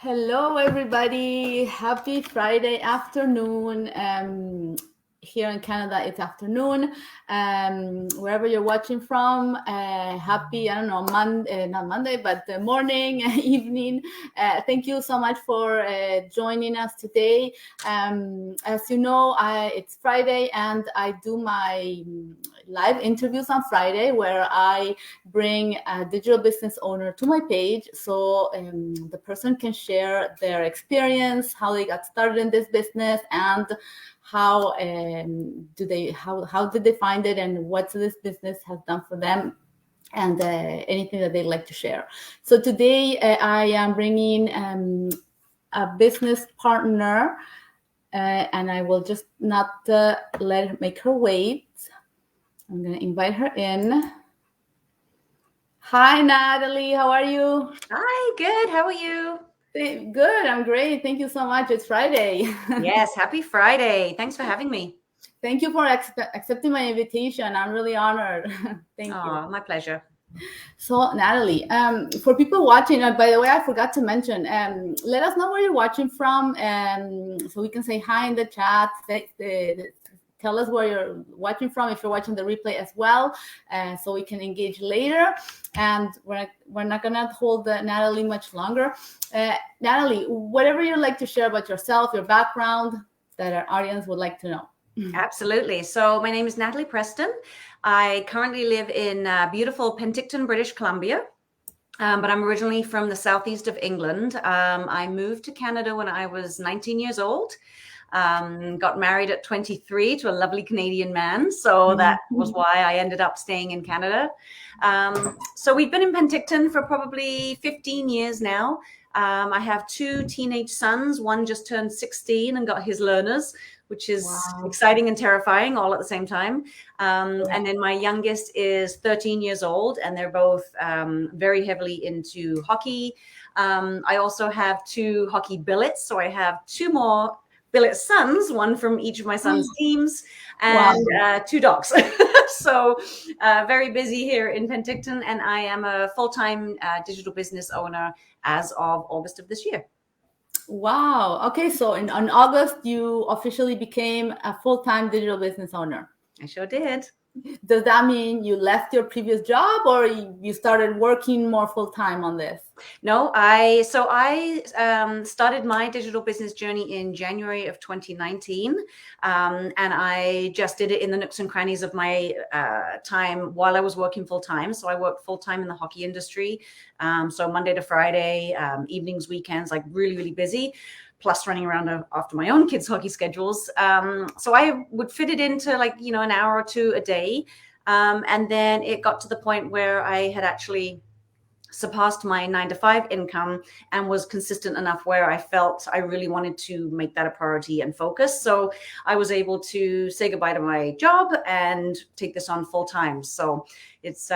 Hello, everybody. Happy Friday afternoon. Here in Canada, it's afternoon. Wherever you're watching from, happy, I don't know, not Monday, but the morning, evening. Thank you so much for joining us today. As you know, it's Friday and I do my live interviews on Friday where I bring a digital business owner to my page so the person can share their experience, how they got started in this business, and how how did they find it, and what this business has done for them, and anything that they'd like to share. So today I am bringing a business partner, and I will just not make her wait. I'm going to invite her in. Hi, Natalie. How are you? Hi, good. How are you? Good. I'm great. Thank you so much. It's Friday. Yes, happy Friday. Thanks for having me. Thank you for accepting my invitation. I'm really honored. Thank you. Oh, my pleasure. So, Natalie, for people watching, by the way, I forgot to mention, let us know where you're watching from, so we can say hi in the chat. Tell us where you're watching from, if you're watching the replay as well, so we can engage later. And we're not going to hold Natalie much longer. Natalie, whatever you'd like to share about yourself, your background, that our audience would like to know. Absolutely. So my name is Natalie Preston. I currently live in beautiful Penticton, British Columbia. But I'm originally from the southeast of England. I moved to Canada when I was 19 years old. Got married at 23 to a lovely Canadian man. So that was why I ended up staying in Canada. So we've been in Penticton for probably 15 years now. I have two teenage sons. One just turned 16 and got his learners, which is exciting and terrifying all at the same time. And then my youngest is 13 years old, and they're both very heavily into hockey. I also have two hockey billets. So I have two more billet sons, one from each of my sons' teams, and two dogs. So very busy here in Penticton, and I am a full-time digital business owner as of August of this year. Wow. Okay. So in August, you officially became a full-time digital business owner. I sure did. Does that mean you left your previous job, or you started working more full-time on this? No, I started my digital business journey in January of 2019. And I just did it in the nooks and crannies of my time while I was working full-time. So I worked full-time in the hockey industry. So Monday to Friday, evenings, weekends, like really, really busy, plus running around after my own kids' hockey schedules. So I would fit it into an hour or two a day. And then it got to the point where I had actually surpassed my 9-to-5 income and was consistent enough where I felt I really wanted to make that a priority and focus. So I was able to say goodbye to my job and take this on full time. So it's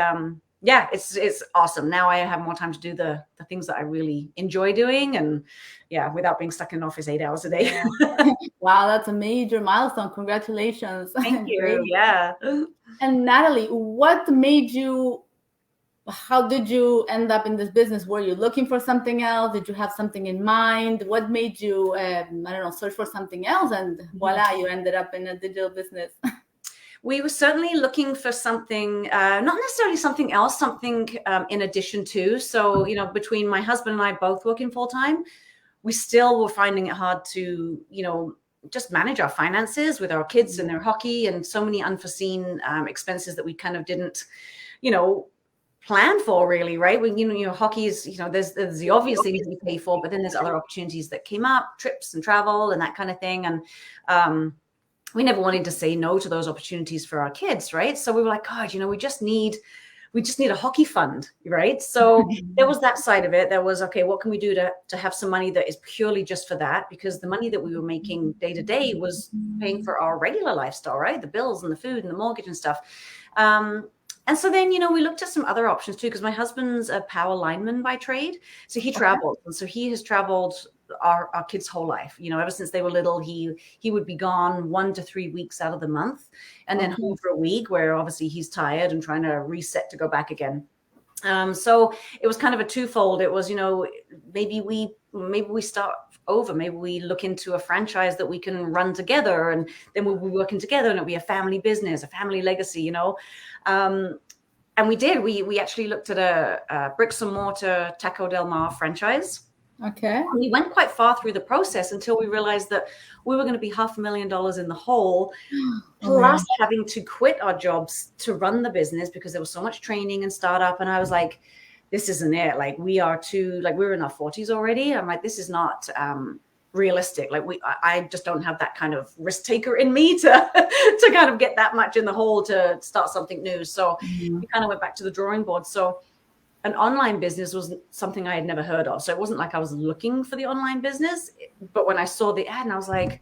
it's awesome. Now I have more time to do the things that I really enjoy doing, and without being stuck in an office 8 hours a day. Wow, that's a major milestone. Congratulations. Thank you. Yeah. And Natalie, how did you end up in this business? Were you looking for something else? Did you have something in mind? What made you, search for something else? And voila, you ended up in a digital business. We were certainly looking for something, not necessarily something else, something in addition to. So, between my husband and I both working full time, we still were finding it hard to, just manage our finances with our kids and their hockey, and so many unforeseen expenses that we kind of didn't, plan for, really, right? When hockey is, there's the obvious things that you pay for, but then there's other opportunities that came up, trips and travel and that kind of thing. And we never wanted to say no to those opportunities for our kids, right? So we were like, God, we just need a hockey fund, right? So there was that side of it. There was, okay, what can we do to have some money that is purely just for that? Because the money that we were making day to day was paying for our regular lifestyle, right? The bills and the food and the mortgage and stuff. And so then, we looked at some other options too, because my husband's a power lineman by trade. So he travels. And so he has traveled our kids' whole life. Ever since they were little, he would be gone 1 to 3 weeks out of the month, and then home for a week, where obviously he's tired and trying to reset to go back again. So it was kind of a twofold. It was, maybe we start over. Maybe we look into a franchise that we can run together, and then we'll be working together, and it'll be a family business, a family legacy, and we did. We actually looked at a bricks and mortar Taco Del Mar franchise. Okay. We went quite far through the process until we realized that we were going to be $500,000 in the hole, plus having to quit our jobs to run the business because there was so much training and startup. And I was like, this isn't it. Like, we were in our 40s already. I'm like, this is not realistic. Like, I just don't have that kind of risk taker in me to kind of get that much in the hole to start something new. So we kind of went back to the drawing board. So an online business was something I had never heard of. So it wasn't like I was looking for the online business, but when I saw the ad, and I was like,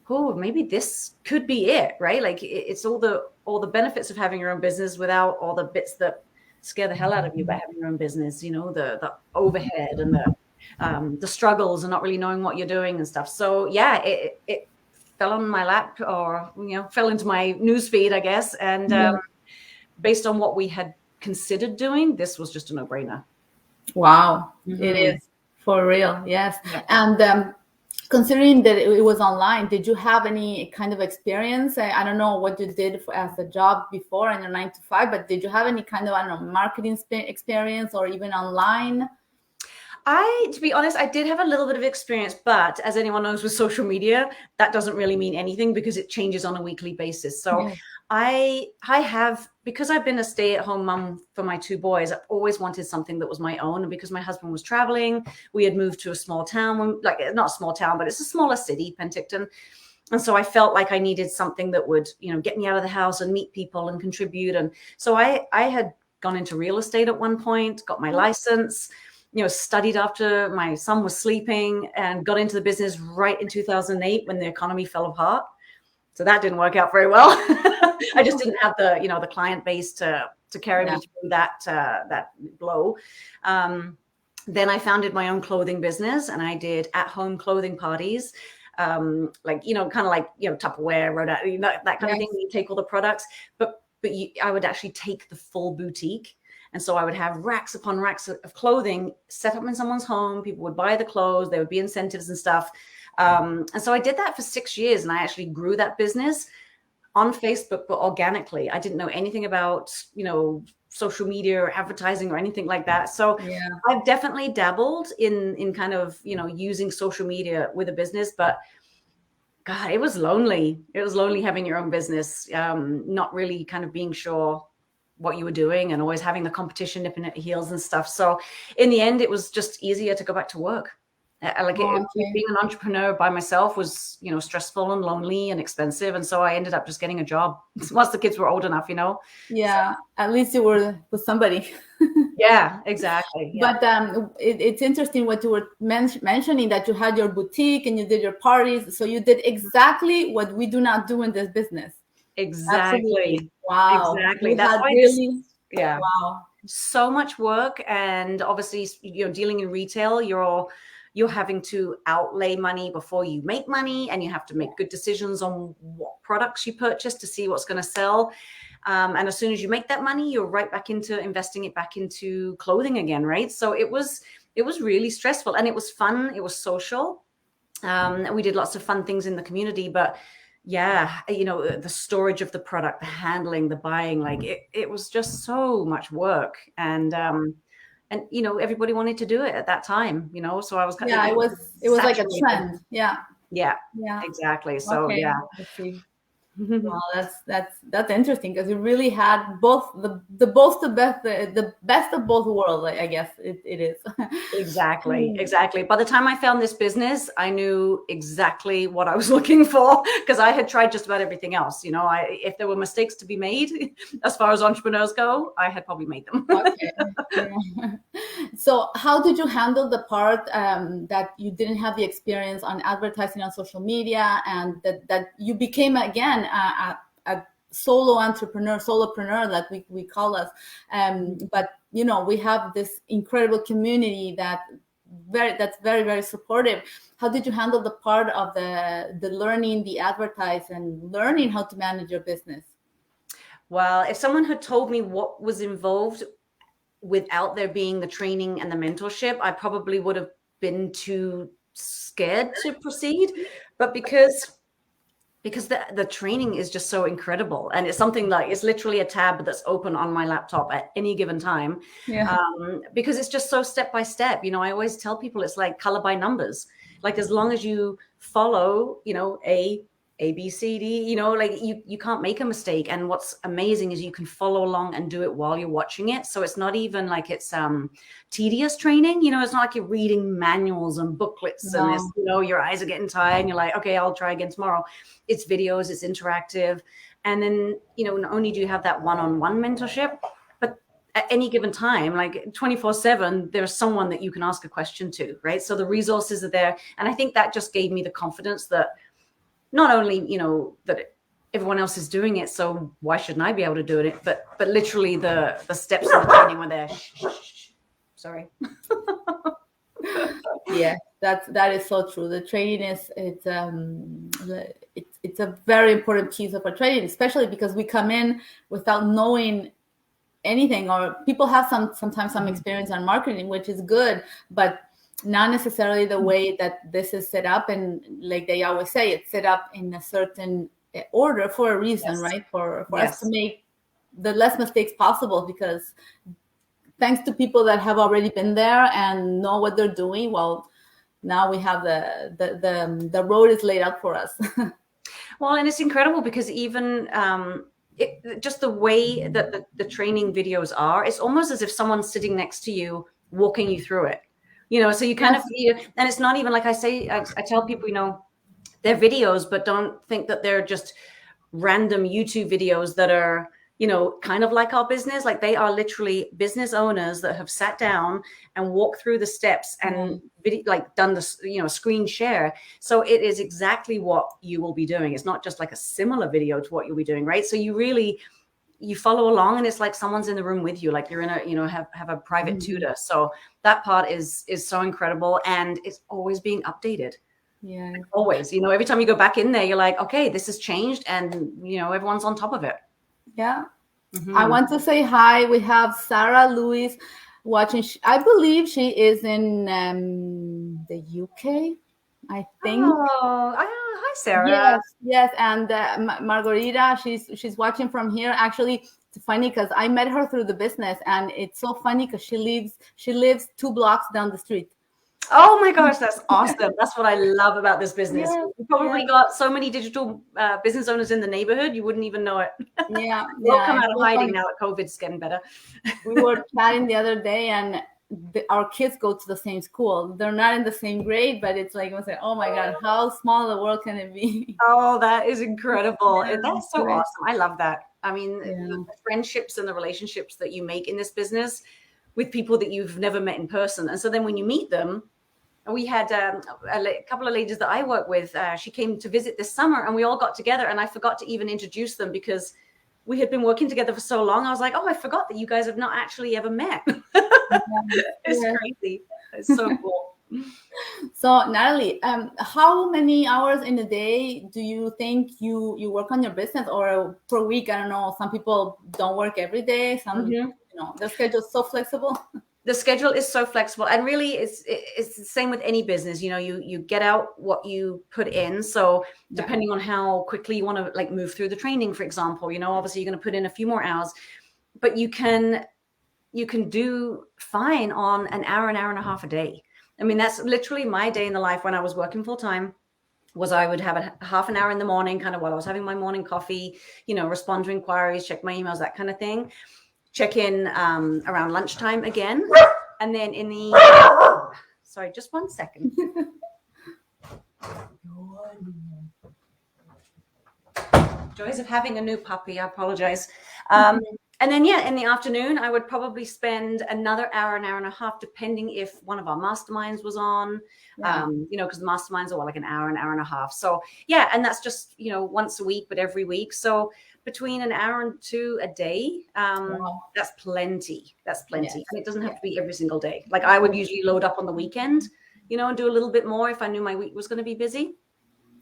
oh, maybe this could be it, right? Like, it's all the benefits of having your own business without all the bits that scare the hell out of you about having your own business, the overhead and the struggles and not really knowing what you're doing and stuff. So yeah, it fell on my lap, or fell into my newsfeed, I guess. And based on what we had considered doing, this was just a no-brainer. Wow. It is, for real. Yes. Yeah. And considering that it was online, did you have any kind of experience? I don't know what you did as a job before in your 9 to 5, but did you have any kind of, I don't know, marketing experience, or even online? To be honest, I did have a little bit of experience, but as anyone knows with social media, that doesn't really mean anything because it changes on a weekly basis. So I have, because I've been a stay-at-home mom for my 2 boys, I've always wanted something that was my own. And because my husband was traveling, we had moved to a small town, like, not a small town, but it's a smaller city, Penticton. And so I felt like I needed something that would, get me out of the house and meet people and contribute. And so I had gone into real estate at one point, got my license, studied after my son was sleeping, and got into the business right in 2008 when the economy fell apart. So that didn't work out very well. I just didn't have the client base to carry me through that blow. Then I founded my own clothing business, and I did at-home clothing parties, kind of like Tupperware, Rhoda, that kind of thing. You take all the products, but I would actually take the full boutique. And so I would have racks upon racks of clothing set up in someone's home. People would buy the clothes. There would be incentives and stuff. And so I did that for 6 years, and I actually grew that business on Facebook, but organically. I didn't know anything about, social media or advertising or anything like that. So I've definitely dabbled in kind of, using social media with a business, but God, it was lonely. It was lonely having your own business, not really kind of being sure what you were doing, and always having the competition nipping at your heels and stuff. So in the end, it was just easier to go back to work. Being an entrepreneur by myself was, stressful and lonely and expensive. And so I ended up just getting a job once the kids were old enough, Yeah, at least you were with somebody. Yeah, exactly. Yeah. But it's interesting what you were mentioning, that you had your boutique and you did your parties. So you did exactly what we do not do in this business. Exactly. Absolutely. Wow. Exactly. That's why really, yeah. Wow. So much work. And obviously, dealing in retail, you're having to outlay money before you make money, and you have to make good decisions on what products you purchase to see what's going to sell. And as soon as you make that money, you're right back into investing it back into clothing again, right? So it was really stressful, and it was fun. It was social. We did lots of fun things in the community, but yeah, the storage of the product, the handling, the buying, like it was just so much work. And everybody wanted to do it at that time, so I was kind of, it was like a trend. Yeah, exactly. So yeah. Well, that's interesting, because you really had both the best of both worlds. I guess it is. Exactly. By the time I found this business, I knew exactly what I was looking for, because I had tried just about everything else. If there were mistakes to be made as far as entrepreneurs go, I had probably made them. Okay. So how did you handle the part that you didn't have the experience on advertising on social media, and that you became again a solo entrepreneur, solopreneur, that we call us, but we have this incredible community that's very, very supportive. How did you handle the part of the learning the advertise and learning how to manage your business? Well, if someone had told me what was involved without there being the training and the mentorship, I probably would have been too scared to proceed. But because the training is just so incredible, and it's something like, it's literally a tab that's open on my laptop at any given time. Yeah. Because it's just so step by step. I always tell people it's like color by numbers. Like, as long as you follow, A, B, C, D, like you can't make a mistake. And what's amazing is you can follow along and do it while you're watching it. So it's not even like it's tedious training. It's not like you're reading manuals and booklets and it's, your eyes are getting tired and you're like, okay, I'll try again tomorrow. It's videos, it's interactive. And then, not only do you have that one-on-one mentorship, but at any given time, like 24/7, there's someone that you can ask a question to, right? So the resources are there. And I think that just gave me the confidence that not only, that everyone else is doing it, so why shouldn't I be able to do it? But literally the steps of the training were there. Sorry. Yeah, that is so true. The training it's a very important piece of our training, especially because we come in without knowing anything, or people have sometimes some experience on marketing, which is good, but not necessarily the way that this is set up. And like they always say, it's set up in a certain order for a reason, Yes. right? For us to make the less mistakes possible, because thanks to people that have already been there and know what they're doing, well, now we have the road is laid out for us. Well, and it's incredible because even just the way that the training videos are, it's almost as if someone's sitting next to you, walking you through it. So you kind of feel, and it's not even like I tell people, they're videos, but don't think that they're just random YouTube videos that are, kind of like our business. Like, they are literally business owners that have sat down and walked through the steps and done this, screen share. So it is exactly what you will be doing. It's not just like a similar video to what you'll be doing, right? So you follow along, and it's like someone's in the room with you, like you're in a, have a private tutor. So that part is so incredible, and it's always being updated. Yeah, like always. Every time you go back in there, you're like, okay, this has changed, and everyone's on top of it. Yeah. I want to say hi. We have Sarah Lewis watching. I believe she is in the UK, I think. Oh, hi, Sarah. Yes. And Margarita, she's watching from here. Actually, it's funny because I met her through the business, and it's so funny because she lives 2 blocks down the street. Oh my gosh, that's awesome. That's what I love about this business. We probably got so many digital business owners in the neighborhood, you wouldn't even know it. We'll come out of hiding now that COVID's getting better. We were chatting the other day, and our kids go to the same school. They're not in the same grade, but it's like, I was like, oh my God, how small the world can it be? Oh, that is incredible. That's so awesome. I love that. I mean, the friendships and the relationships that you make in this business with people that you've never met in person. And so then when you meet them, we had a couple of ladies that I work with. She came to visit this summer, and we all got together, and I forgot to even introduce them because we had been working together for so long. I was like, oh, I forgot that you guys have not actually ever met. It's crazy. It's so cool. So Natalie, how many hours in a day do you think you work on your business, or per week? I don't know. Some people don't work every day. Some, their schedule's so flexible. The schedule is so flexible, and really it's the same with any business. You get out what you put in. So depending on how quickly you want to like move through the training, for example, obviously you're going to put in a few more hours, but you can do fine on an hour and a half a day. I mean, that's literally my day in the life when I was working full time. Was I would have a half an hour in the morning, kind of while I was having my morning coffee, respond to inquiries, check my emails, that kind of thing. Check in around lunchtime again. And then in the, sorry, just one second. Joys of having a new puppy, I apologize. And then, in the afternoon, I would probably spend another hour and a half, depending if one of our masterminds was on, because the masterminds are like an hour and a half. So, and that's just, once a week, but every week. So between an hour and 2 a day, that's plenty. That's plenty. Yes. And it doesn't have to be every single day. Like I would usually load up on the weekend, and do a little bit more if I knew my week was going to be busy.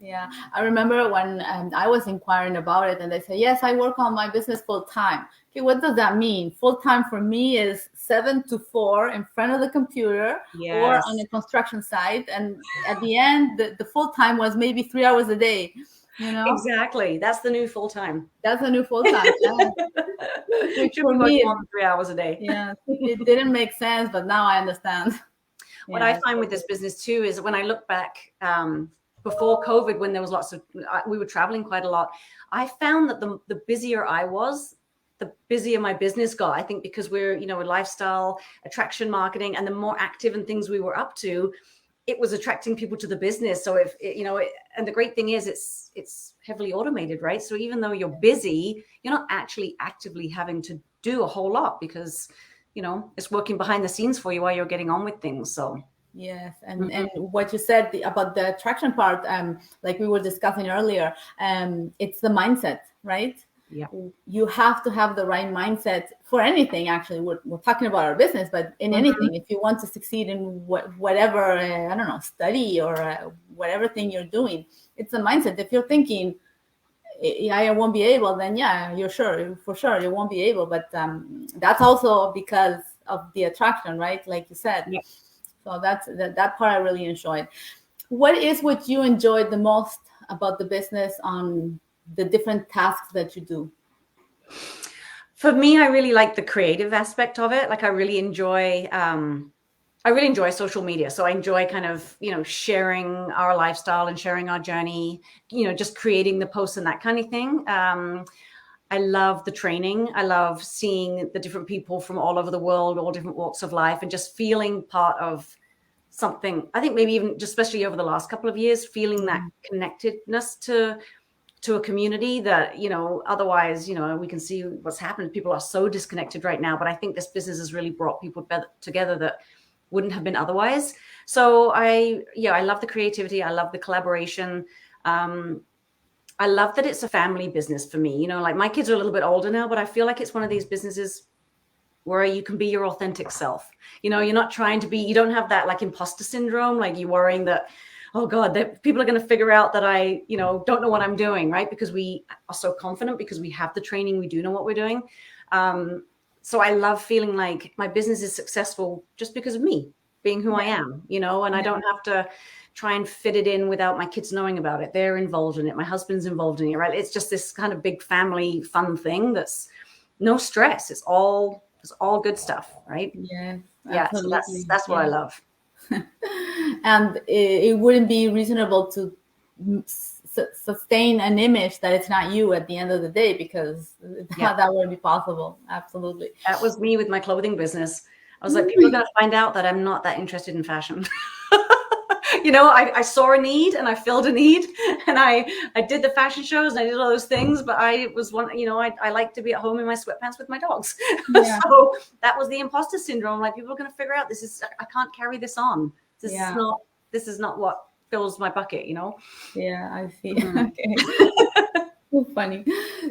Yeah, I remember when I was inquiring about it, and they say, "Yes, I work on my business full time." Okay, what does that mean? Full time for me is 7 to 4 in front of the computer or on Yes, a construction site, and at the end, the full time was maybe 3 hours a day. You know, exactly. That's the new full time. that's a new full time. Yeah, which Should for be working me, more than 3 hours a day. yeah, it didn't make sense, but now I understand. What I Yeah, find with this business too is when I look back before COVID, when there was lots of, we were traveling quite a lot. I found that the busier I was, the busier my business got. I think because we're, you know, a lifestyle attraction marketing, and the more active and things we were up to, it was attracting people to the business. So if you know, and the great thing is it's heavily automated, right? So even though you're busy, you're not actually actively having to do a whole lot because, you know, it's working behind the scenes for you while you're getting on with things. So yes, mhm. and what you said about the attraction part, like we were discussing earlier, it's the mindset, right? Yeah. You have to have the right mindset for anything. Actually, we're talking about our business, but in Mhm. anything, if you want to succeed in whatever, I don't know, study or whatever thing you're doing, it's a mindset. If you're thinking, yeah, I won't be able, then yeah, you're sure, for sure, you won't be able. But that's also because of the attraction, right? Like you said. Yeah. So that part I really enjoyed. What is what you enjoyed the most about the business on the different tasks that you do? For me, I really like the creative aspect of it. Like I really enjoy social media. So I enjoy kind of, you know, sharing our lifestyle and sharing our journey, you know, just creating the posts and that kind of thing. I love the training. I love seeing the different people from all over the world, all different walks of life, and just feeling part of something. I think maybe even just especially over the last couple of years, feeling that Yeah. connectedness to a community that, you know, otherwise, you know, we can see what's happened. People are so disconnected right now, but I think this business has really brought people together that wouldn't have been otherwise. So I love the creativity. I love the collaboration. I love that it's a family business for me. You know, like my kids are a little bit older now, but I feel like it's one of these businesses where you can be your authentic self. You know, you're not trying to be, you don't have that like imposter syndrome, like you're worrying that, oh God, that people are going to figure out that I, you know, don't know what I'm doing, right? Because we are so confident, because we have the training, we do know what we're doing. So I love feeling like my business is successful just because of me being who I Yeah. am, you know, and I don't have to try and fit it in without my kids knowing about it. They're involved in it. My husband's involved in it, right? It's just this kind of big family fun thing that's no stress. It's all good stuff, right? Yes, Yeah. So absolutely. that's what I Yeah. love. And it wouldn't be reasonable to sustain an image that it's not you at the end of the day, because Yeah. that wouldn't be possible. Absolutely. That was me with my clothing business. I was like, people are going to find out that I'm not that interested in fashion. You know, I saw a need and I filled a need, and I did the fashion shows and I did all those things, but I was one, you know, I like to be at home in my sweatpants with my dogs. Yeah. So that was the imposter syndrome. Like, people are going to figure out I can't carry this on. Yeah. This is not what fills my bucket, you know? Yeah, I see. Mhm. Okay. So funny.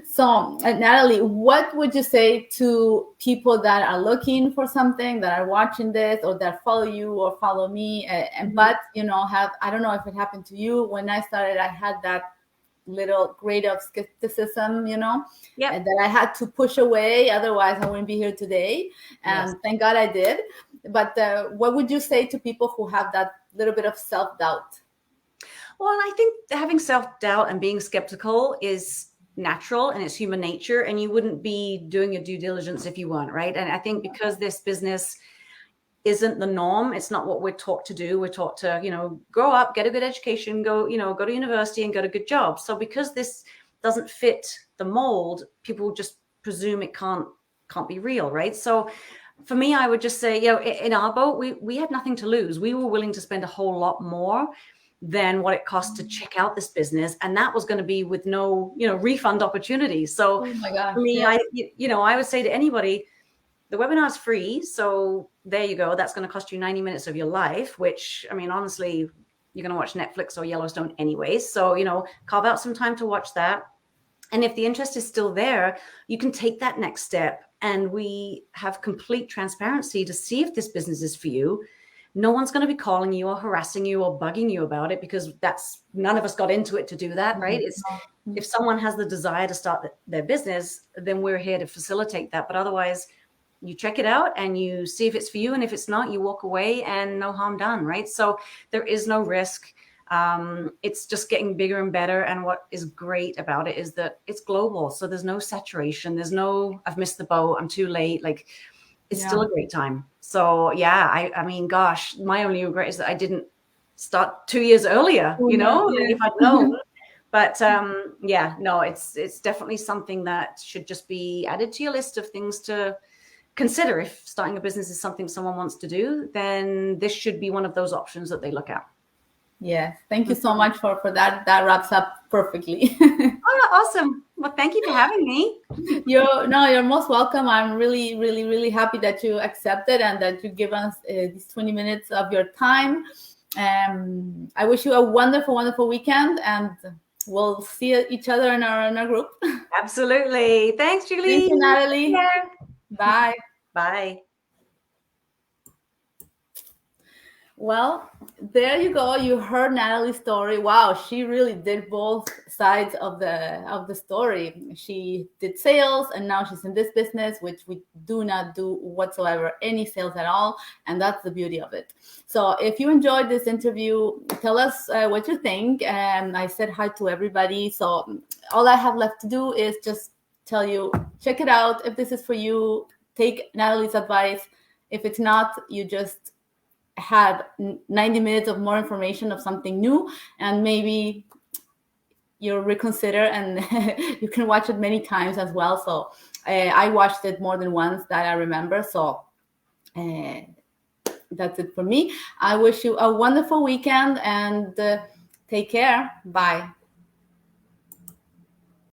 So, Natalie, what would you say to people that are looking for something, that are watching this, or that follow you or follow me, and Mhm. but have, I don't know if it happened to you. When I started, I had that little grade of skepticism, Yep. and that I had to push away. Otherwise, I wouldn't be here today. Yes. And thank God I did. But what would you say to people who have that little bit of self doubt? Well, I think having self-doubt and being skeptical is natural and it's human nature, and you wouldn't be doing your due diligence if you weren't, right? And I think because this business isn't the norm, it's not what we're taught to do. We're taught to, you know, grow up, get a good education, go to university and get a good job. So because this doesn't fit the mold, people just presume it can't be real, right? So for me, I would just say, you know, in our boat, we had nothing to lose. We were willing to spend a whole lot more than what it cost to check out this business, and that was going to be with no, you know, refund opportunities. So Oh my gosh. for me, Yeah. I would say to anybody, the webinar is free. So there you go. That's going to cost you 90 minutes of your life, which, I mean, honestly, you're going to watch Netflix or Yellowstone anyways. So, you know, carve out some time to watch that. And if the interest is still there, you can take that next step. And we have complete transparency to see if this business is for you. no one's going to be calling you or harassing you or bugging you about it, because that's, none of us got into it to do that, right? It's, if someone has the desire to start their business, then we're here to facilitate that. But otherwise, you check it out and you see if it's for you. And if it's not, you walk away and no harm done, right? So there is no risk. It's just getting bigger and better. And what is great about it is that it's global. So there's no saturation. There's no, I've missed the boat, I'm too late. Like, it's still a great time. So yeah, I mean, gosh, my only regret is that I didn't start 2 years earlier, you know, like if I'd known. But yeah, no, it's definitely something that should just be added to your list of things to consider. If starting a business is something someone wants to do, then this should be one of those options that they look at. Yes, thank you so much for that. That wraps up perfectly. Oh, awesome. Well, thank you for having me. You're most welcome. I'm really, really, really happy that you accepted and that you give us these 20 minutes of your time. I wish you a wonderful, wonderful weekend, and we'll see each other in our group. Absolutely. Thanks, Julie. Thank you, Natalie. Yeah. Bye. Bye. Well, there you go. You heard Natalie's story. Wow, she really did both sides of the story. She did sales, and now she's in this business, which we do not do whatsoever any sales at all, and that's the beauty of it. So, if you enjoyed this interview, tell us what you think. And I said hi to everybody. So, all I have left to do is just tell you, check it out. If this is for you, take Natalie's advice. If it's not, you just have 90 minutes of more information of something new, and maybe you'll reconsider, and you can watch it many times as well. So I watched it more than once that I remember. So that's it for me. I wish you a wonderful weekend, and take care. Bye.